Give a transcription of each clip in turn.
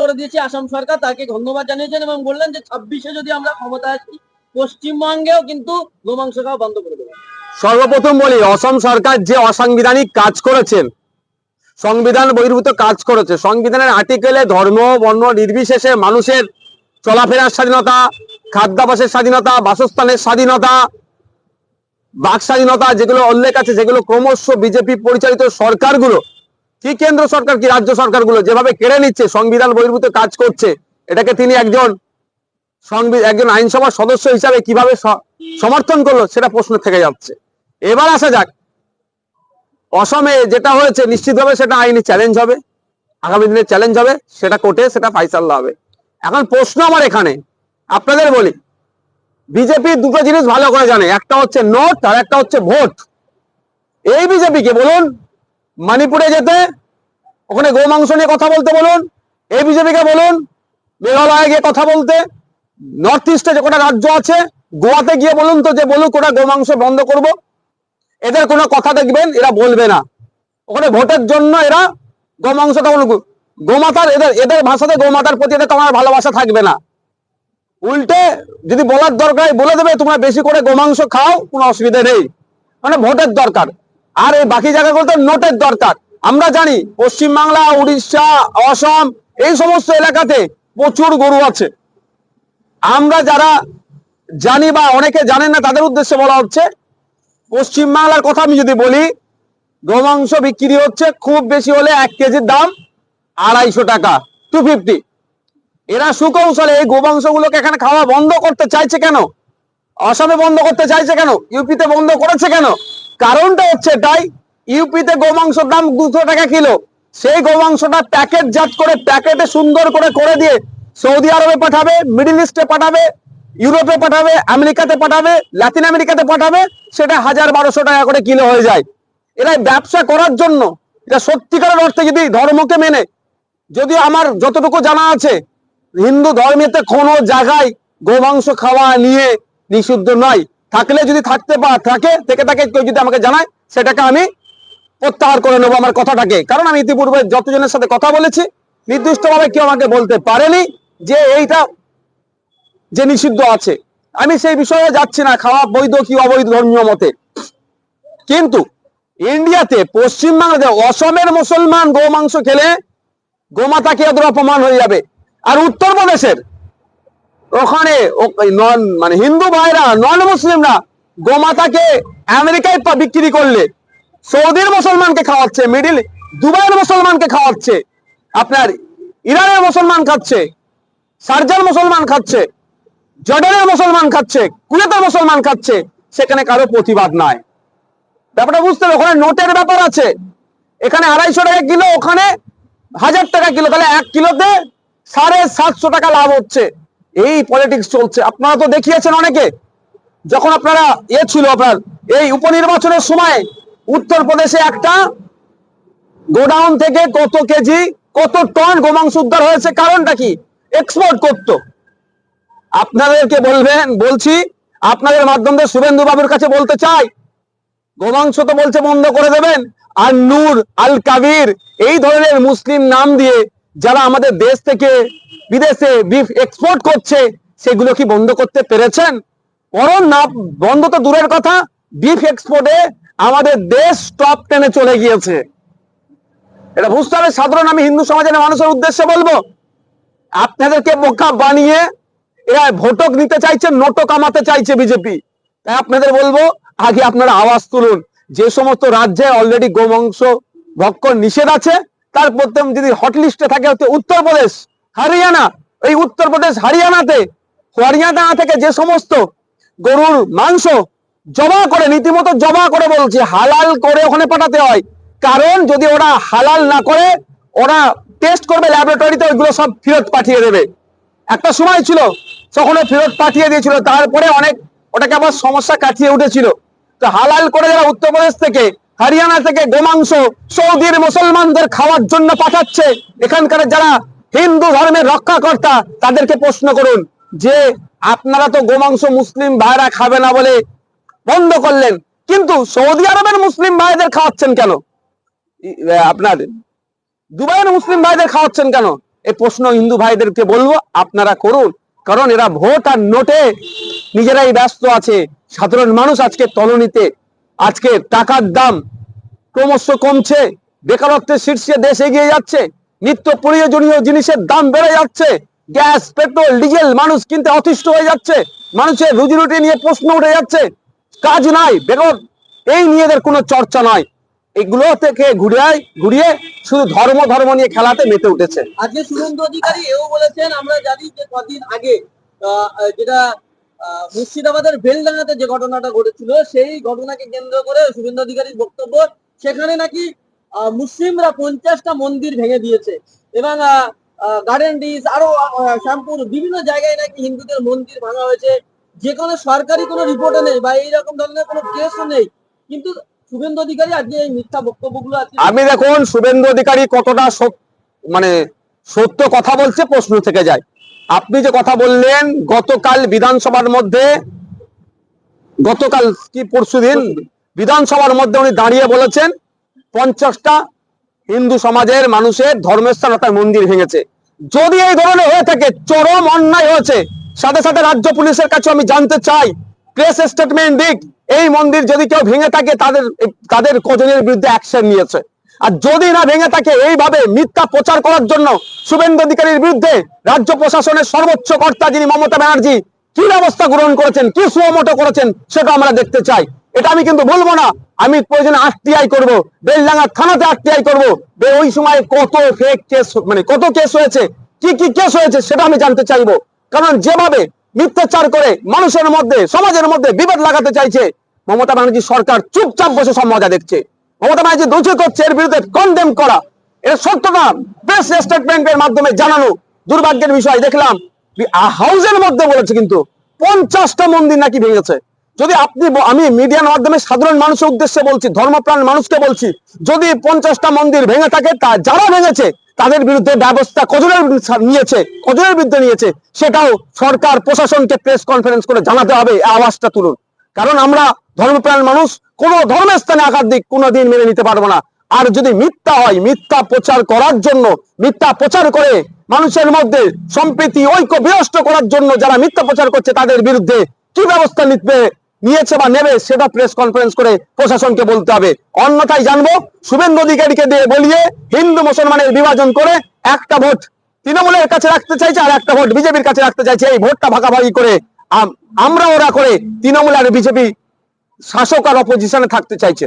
করে দিয়েছে আসাম সরকার, তাকে ধন্যবাদ জানিয়েছেন এবং বললেন যে 26-এ যদি আমরা ক্ষমতায় আসি পশ্চিমবঙ্গেও কিন্তু গোমাংস খাওয়া বন্ধ করে দেবো। সর্বপ্রথম বলি, অসম সরকার যে অসাংবিধানিক কাজ করেছেন, সংবিধান বহির্ভূত কাজ করেছে, সংবিধানের আর্টিকেলে ধর্ম বর্ণ নির্বিশেষে মানুষের চলাফেরার স্বাধীনতা, খাদ্যাভ্যাসের স্বাধীনতা, বাসস্থানের স্বাধীনতা, বাক স্বাধীনতা যেগুলো উল্লেখ আছে, যেগুলো ক্রমশ বিজেপি পরিচালিত সরকারগুলো, কি কেন্দ্র সরকার কি রাজ্য সরকারগুলো যেভাবে কেড়ে নিচ্ছে, সংবিধান বহির্ভূত কাজ করছে, এটাকে তিনি একজন আইনসভার সদস্য হিসাবে কিভাবে সমর্থন করলো সেটা প্রশ্ন থেকে যাচ্ছে। এবার আসা যাক, অসমে যেটা হয়েছে নিশ্চিতভাবে সেটা আইনি চ্যালেঞ্জ হবে, আগামী দিনে চ্যালেঞ্জ হবে, সেটা কোর্টে সেটা ফাইসাল্লা হবে। এখন প্রশ্ন আমার এখানে আপনাদের বলি, বিজেপি দুটো জিনিস ভালো করে জানে, একটা হচ্ছে নোট আর একটা হচ্ছে ভোট। এই বিজেপিকে বলুন মণিপুরে যেতে, ওখানে গোমাংস নিয়ে কথা বলতে বলুন, এই বিজেপিকে বলুন মেঘালয়ে গিয়ে কথা বলতে, নর্থ ইস্টে যে কটা রাজ্য আছে গোয়াতে গিয়ে বলুন তো, যে বলুক ওটা গোমাংস বন্ধ করব, এদের কোনো কথা দেখবেন এরা বলবে না। ওখানে ভোটের জন্য এরা গোমাংসটা গোমাতার, এদের ভাষাতে গোমাতার প্রতি এদের তোমার ভালোবাসা থাকবে না। উল্টে যদি বলার দরকার বলে দেবে তোমরা বেশি করে গোমাংস খাও, কোনো অসুবিধা নেই, মানে ভোটের দরকার। আর এই বাকি জায়গাগুলোতে নোটের দরকার। আমরা জানি পশ্চিমবাংলা, উড়িষ্যা, অসম এই সমস্ত এলাকাতে প্রচুর গরু আছে। আমরা যারা জানি বা অনেকে জানেন না তাদের উদ্দেশ্যে বলা হচ্ছে, পশ্চিমবাংলার কথা আমি যদি বলি, গোমাংস বিক্রি হচ্ছে খুব বেশি হলে 1 কেজির দাম 250 টাকা, 250। এরা সুকৌশলে এই গোমাংস গুলোকে এখানে খাওয়া বন্ধ করতে চাইছে কেন? অসমে বন্ধ করতে চাইছে কেন? ইউপিতে বন্ধ করেছে কেন? কারণটা হচ্ছে এটাই, ইউপিতে গোমাংসের দাম 200 টাকা কিলো, সেই গোমাংসটা প্যাকেটজাত করে প্যাকেটে সুন্দর করে দিয়ে সৌদি আরবে পাঠাবে, মিডল ইস্টে পাঠাবে, ইউরোপে পাঠাবে, আমেরিকাতে পাঠাবে, লাতিন আমেরিকাতে পাঠাবে, সেটা 1000-1200 টাকা করে কিলো হয়ে যায়। এরা ব্যবসা করার জন্য, এটা সত্যিকারের অর্থে যদি ধর্মকে মেনে, যদিও আমার যতটুকু জানা আছে হিন্দু ধর্মেতে কোনো জায়গায় গোমাংস খাওয়া নিয়ে নিষিদ্ধ নয়, থাকলে যদি থেকে থাকে কেউ যদি আমাকে জানায়, সেটাকে আমি প্রত্যাহার করে নেবো আমার কথাটাকে। কারণ আমি ইতিপূর্বে যতজনের সাথে কথা বলেছি, নির্দিষ্টভাবে কেউ আমাকে বলতে পারেনি যে এইটা যে নিষিদ্ধ আছে। আমি সেই বিষয়ে যাচ্ছি না, খাওয়া বৈধ কি অবৈধ ধর্মীয় মতে। কিন্তু ইন্ডিয়াতে, পশ্চিমবাংলাতে অসমের মুসলমান গোমাংস খেলে গোমাতাকে ওদের অপমান হয়ে যাবে। আর উত্তরপ্রদেশের ওখানে মানে হিন্দু ভাইরা, নন মুসলিমরা গোমাতাকে আমেরিকায় বিক্রি করলে সৌদির মুসলমানকে খাওয়াচ্ছে, দুবাইয়ের মুসলমানকে খাওয়াচ্ছে, আপনার ইরানের মুসলমান খাচ্ছে, শারজার মুসলমান খাচ্ছে, জর্ডানের মুসলমান খাচ্ছে, কুয়েতের মুসলমান খাচ্ছে, সেখানে কারো প্রতিবাদ নাই। ব্যাপারটা বুঝতে হবে, ওখানে নোটের ব্যাপার আছে। এখানে 250 টাকা কিলো, ওখানে 1000 টাকা কিলো, তাহলে 1 কিলোতে 750 টাকা লাভ হচ্ছে। এই পলিটিক্স চলছে। আপনারা তো দেখিয়েছেন অনেকে, যখন আপনারা ছিল আপনার এই উপনির্বাচনের সময় উত্তরপ্রদেশে একটা গোডাউন থেকে কত কেজি কত টন গোমাংস উদ্ধার হয়েছে। কারণটা কি? এক্সপোর্ট করতো। আপনাদেরকে বলছি, আপনাদের মাধ্যমে শুভেন্দু বাবুর কাছে বলতে চাই, গোমাংস তো বলছে বন্ধ করে দেবেন, আর নূর আল কাবির এই ধরনের মুসলিম নাম দিয়ে যারা আমাদের দেশ থেকে বিদেশে বিফ এক্সপোর্ট করছে, সেগুলো কি বন্ধ করতে পেরেছেন? বরং না, বন্ধ তো দূরের কথা, বিফ এক্সপোর্টে আমাদের দেশ টপ 10-এ চলে গিয়েছে। এটা বুঝতে হবে। সাধারণ আমি হিন্দু সমাজের মানুষের উদ্দেশ্যে বলবো, আপনাদেরকে বোকা বানিয়ে এরা ভোটক নিতে চাইছে, নোটক কামাতে চাইছে বিজেপি। তাই আপনাদের বলবো, আগে আপনারা আওয়াজ তুলুন। যে সমস্ত রাজ্যে অলরেডি গোমাংস ভক্ষণ নিষেধ আছে, তার প্রথম যদি হটলিস্টে থাকে হচ্ছে উত্তরপ্রদেশ, হরিয়ানা। এই উত্তরপ্রদেশ, হরিয়ানা থেকে যে সমস্ত গরুর মাংস জমা করে, রীতিমতো জমা করে বলছে, হালাল করে ওখানে পাঠাতে হয়। কারণ যদি ওরা হালাল না করে, ওরা টেস্ট করবে ল্যাবরেটরিতে, ওইগুলো সব ফেরত পাঠিয়ে দেবে। একটা সময় ছিল তখন ফেরত পাঠিয়ে দিয়েছিল, তারপরে অনেক ওটাকে আবার সমস্যা কাটিয়ে উঠেছিল। তো হালাল করে যারা উত্তরপ্রদেশ থেকে, হরিয়ানা থেকে গোমাংস সৌদির মুসলমানদের খাওয়ার জন্য পাঠাচ্ছে, এখানকার যারা হিন্দু ধর্মের রক্ষাকর্তা তাদেরকে প্রশ্ন করুন যে আপনারা তো গোমাংস মুসলিম ভাইরা খাবে না বলে বন্ধ করলেন, কিন্তু সৌদি আরবের মুসলিম ভাইদের খাওয়াচ্ছেন কেন? আপনার দুবাইয়ের মুসলিম ভাইদের খাওয়াচ্ছেন কেন? এই প্রশ্ন হিন্দু ভাইদেরকে বলবো, আপনারা করুন, কারণ এরা ভোট আর নোটে নিজেরাই ব্যস্ত আছে। সাধারণ মানুষ আজকে তলনিতে, আজকে টাকার দাম ক্রমশ কমছে, বেকারত্বের শীর্ষে দেশ এগিয়ে যাচ্ছে, নিত্য প্রয়োজনীয় জিনিসের দাম বেড়ে যাচ্ছে, গ্যাস পেট্রোল ডিজেল মানুষ কিনতে অতিষ্ঠ হয়ে যাচ্ছে, মানুষের রুজি রুটি নিয়ে প্রশ্ন উঠে যাচ্ছে, কাজ নাই, বেকার, এই নিয়ে এদের কোনো চর্চা নয়। এগুলো থেকে ঘুরিয়ে শুধু ধর্ম ধর্ম নিয়ে খেলাতে মেতে উঠেছে। আজকে শুভেন্দু অধিকারী এও বলেছেন, আমরা জানি যে কদিন আগে যেটা মুর্শিদাবাদের বেলডাঙ্গাতে যে ঘটনাটা ঘটেছিল, সেই ঘটনাকে কেন্দ্র করে শুভেন্দু অধিকারীর বক্তব্য, সেখানে নাকি মুসলিমরা 50টা মন্দির ভেঙে দিয়েছে এবং গার্ডেন ডিস আরো শ্যামপুর বিভিন্ন জায়গায় নাকি হিন্দুদের মন্দির ভাঙা হয়েছে, যে কোনো সরকারি কোনো রিপোর্টে নেই বা এইরকম ধরনের কোনো কেসও নেই। কিন্তু শুভেন্দু অধিকারী আজকে এই মিথ্যা বক্তব্যগুলো আছে। আমি দেখুন শুভেন্দু অধিকারী কতটা মানে সত্য কথা বলছে প্রশ্ন থেকে যায়। আপনি যে কথা বললেন গতকাল বিধানসভার মধ্যে, গতকাল কি পরশুদিন বিধানসভার মধ্যে উনি দাঁড়িয়ে বলেছেন 50টা হিন্দু সমাজের মানুষের ধর্মস্থান অর্থাৎ মন্দির ভেঙেছে। যদি এই ধরনের হয়ে থাকে, চরম অন্যায় হয়েছে। সাথে সাথে রাজ্য পুলিশের কাছে আমি জানতে চাই, প্রেস স্টেটমেন্ট দিক, এই মন্দির যদি কেউ ভেঙে থাকে তাদের কজনের বিরুদ্ধে অ্যাকশন নিয়েছে। আর যদি না ভেঙে থাকে, এইভাবে মিথ্যা প্রচার করার জন্য শুভেন্দু অধিকারীর বিরুদ্ধে রাজ্য প্রশাসনের সর্বোচ্চ কর্তা যিনি মমতা ব্যানার্জি কি ব্যবস্থা গ্রহণ করেছেন, কি সুমোটো করেছেন, সেটা আমরা দেখতে চাই। এটা আমি কিন্তু বলবো না, আমি প্রয়োজনে আরটিআই করব, বেলডাঙ্গা থানাতে আরটিআই করব, ওই সময় কত ফেক কেস, মানে কত কেস হয়েছে, কি কি কেস হয়েছে সেটা আমি জানতে চাইবো। কারণ যেভাবে মিথ্যাচার করে মানুষের মধ্যে, সমাজের মধ্যে বিভেদ লাগাতে চাইছে মমতা ব্যানার্জি সরকার, চুপচাপ বসে সব মজা দেখছে। মমতা ব্যানার্জি দোষী করছে, এর বিরুদ্ধে কনডেম করা, এর সত্যটা প্রেস স্টেটমেন্টের মাধ্যমে জানানো। দুর্ভাগ্যের বিষয় দেখলাম হাউসের মধ্যে বলেছে কিন্তু 50টা মন্দির নাকি ভেঙেছে। যদি আমি মিডিয়ার মাধ্যমে সাধারণ মানুষের উদ্দেশ্যে বলছি, ধর্মপ্রাণ মানুষকে বলছি, যদি 50টা মন্দির ভেঙে থাকে, তা যারা ভেঙেছে তাদের বিরুদ্ধে ব্যবস্থা কজনের বিরুদ্ধে নিয়েছে সেটাও সরকার প্রশাসনকে প্রেস কনফারেন্স করে জানাতে হবে, আওয়াজটা তুলুন। কারণ আমরা ধর্মপ্রাণ মানুষ, কোন ধর্মের স্থানে আঘাত দিক কোনোদিন মেনে নিতে পারবো না। আর যদি মিথ্যা হয়, মিথ্যা প্রচার করার জন্য, মিথ্যা প্রচার করে মানুষের মধ্যে সম্প্রীতি ঐক্য বিনষ্ট করার জন্য যারা মিথ্যা প্রচার করছে, তাদের বিরুদ্ধে কি ব্যবস্থা নিয়েছে বা নেবে সেটা প্রেস কনফারেন্স করে প্রশাসনকে বলতে হবে। অন্যথায় জানবো শুভেন্দু অধিকারীকে দিয়ে বলিয়ে হিন্দু মুসলমানের বিভাজন করে একটা ভোট তৃণমূলের কাছে রাখতে চাইছে আর একটা ভোট বিজেপির কাছে রাখতে চাইছে। এই ভোটটা ভাগাভাগি করে ওরা করে তৃণমূল আর বিজেপি শাসক আর অপোজিশনে থাকতে চাইছে।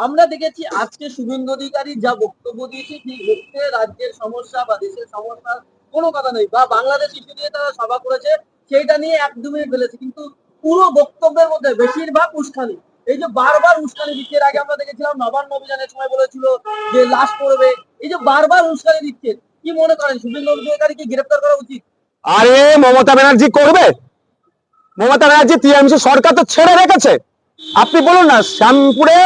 আমরা দেখেছি আজকে শুভেন্দু অধিকারী যা বক্তব্য দিয়েছে, ঠিক হচ্ছে রাজ্যের সমস্যা বা দেশের সমস্যা কোনো কথা নেই, বা বাংলাদেশ ইস্যু নিয়ে তারা সভা করেছে, সেইটা নিয়ে একদমই ফেলেছে, কিন্তু পুরো বক্তব্যের মধ্যে বেশিরভাগ উস্কানি। এই যে বারবার উস্কানি দিচ্ছে, এর আগে আমরা দেখেছিলাম নবান্ন অভিযানের সময় বলেছিল যে লাশ পড়বে, এই যে বারবার উস্কানি দিচ্ছে, কি মনে করেন শুভেন্দু অধিকারীকে গ্রেফতার করা উচিত? আরে মমতা ব্যানার্জি করবে, মমতা ব্যানার্জি টিএমসি সরকার তো ছেড়ে রেখেছে। আপনি বলুন না, শ্যামপুরে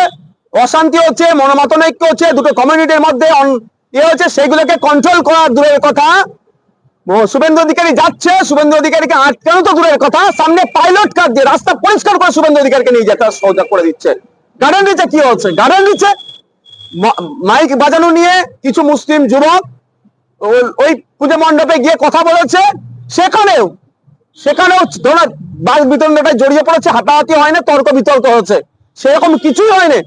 অশান্তি হচ্ছে, মনোমাতনৈক্য হচ্ছে, দুটো কমিউনিটির মধ্যে হচ্ছে, সেগুলোকে কন্ট্রোল করা দূরের কথা, শুভেন্দু অধিকারী যাচ্ছে, শুভেন্দু অধিকারীকে আটকানো তো দূরের কথা, সামনে পাইলট কার দিয়ে রাস্তা পরিষ্কার করে শুভেন্দু অধিকারীকে নিয়ে যেতে সহজ করে দিচ্ছে। গার্ডেন রিচে কি হচ্ছে, গার্ডেন রিচে মাইক বাজানো নিয়ে কিছু মুসলিম যুবক ওই পুজো মণ্ডপে গিয়ে কথা বলেছে, সেখানেও বাস বিতরণটায় জড়িয়ে পড়েছে, হাতাহাতি হয় না, তর্ক বিতর্ক হচ্ছে, সেরকম কিছুই হয়নি।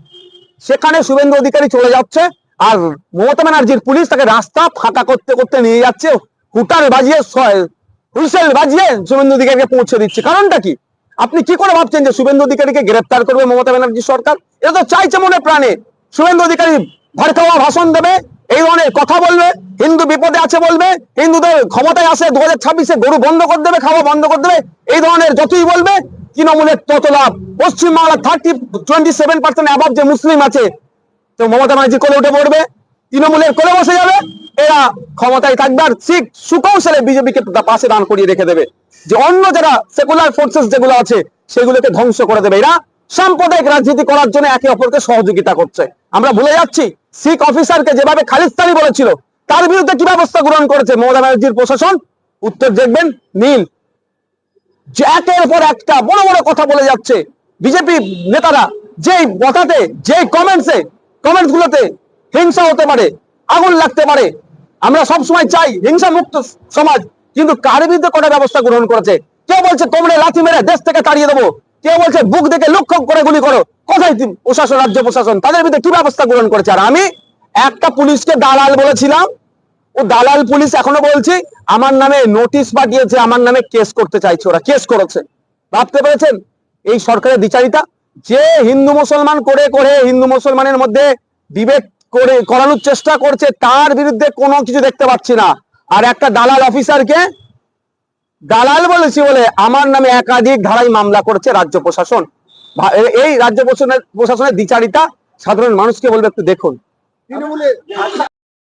সেখানে শুভেন্দু অধিকারী চলে যাচ্ছে আর মমতা ব্যানার্জির পুলিশ তাকে রাস্তা ফাঁকা করতে করতে নিয়ে যাচ্ছে, হুইসেল বাজিয়ে শুভেন্দু অধিকারীকে পৌঁছে দিচ্ছে। কারণটা কি? আপনি কি করে ভাবছেন যে শুভেন্দু অধিকারীকে গ্রেফতার করবে মমতা ব্যানার্জি সরকার? এটা তো চাইছে মনে প্রাণে শুভেন্দু অধিকারী ভড়কাওয়া ভাষণ দেবে, এই ধরনের কথা বলবে, হিন্দু বিপদে আছে বলবে, হিন্দুদের ক্ষমতায় আসে 2026-এ গরু বন্ধ করে দেবে, খাওয়া বন্ধ করে দেবে, এই ধরনের যতই বলবে তৃণমূলের তত লাভ। পশ্চিমবাংলার 27% অ্যাবভ যে মুসলিম আছে, তো মমতা ব্যানার্জি কোলে উঠে পড়বে, তৃণমূলের কোলে বসে যাবে, এরা ক্ষমতায় থাকবে আর ঠিক সুকৌশলে বিজেপিকে পাশে দান করিয়ে রেখে দেবে, যে অন্য যারা সেকুলার ফোর্সেস যেগুলো আছে সেগুলোকে ধ্বংস করে দেবে। এরা সাম্প্রদায়িক রাজনীতি করার জন্য একে অপরকে সহযোগিতা করছে। আমরা ভুলে যাচ্ছি শিখ অফিসারকে যেভাবে খালিস্তানি বলেছিল, তার বিরুদ্ধে কি ব্যবস্থা গ্রহণ করেছে মমতা ব্যানার্জির প্রশাসন? উত্তর দেখবেন নীল। যে একের পর একটা বড় বড় কথা বলে যাচ্ছে বিজেপি নেতারা, যেই কথাতে, যেই কমেন্টস গুলোতে হিংসা হতে পারে, আগুন লাগতে পারে, আমরা সব সময় চাই হিংসা মুক্ত সমাজ, কিন্তু কার বিরুদ্ধে কটা ব্যবস্থা গ্রহণ করেছে? কেউ বলছে তোমরা লাথি মেরে দেশ থেকে তাড়িয়ে দেবো, কেউ বলছে বুক দেখে লক্ষ্য করে গুলি করো। কোথায় প্রশাসন, রাজ্য প্রশাসন তাদের বিরুদ্ধে কি ব্যবস্থা গ্রহণ করেছে? আর আমি একটা পুলিশকে দালাল বলেছিলাম, ও দালাল পুলিশ এখনো বলছি আমার নামে নোটিশ পাঠিয়েছে, আমার নামে কেস করতে চাইছে, ওরা কেস করেছে। ভাবতে পেরেছেন এই সরকারের দ্বিচারিতা? যে হিন্দু মুসলমান করে করে হিন্দু মুসলমানের মধ্যে বিভেদ করে করানোর চেষ্টা করছে, তার বিরুদ্ধে কোনো কিছু দেখতে পাচ্ছি না। আর একটা দালাল অফিসারকে দালাল বলেছি বলে আমার নামে একাধিক ধারায় মামলা করেছে রাজ্য প্রশাসন। এই রাজ্য প্রশাসনের দ্বিচারিতা সাধারণ মানুষকে বলবে একটু দেখুন। তৃণমূলে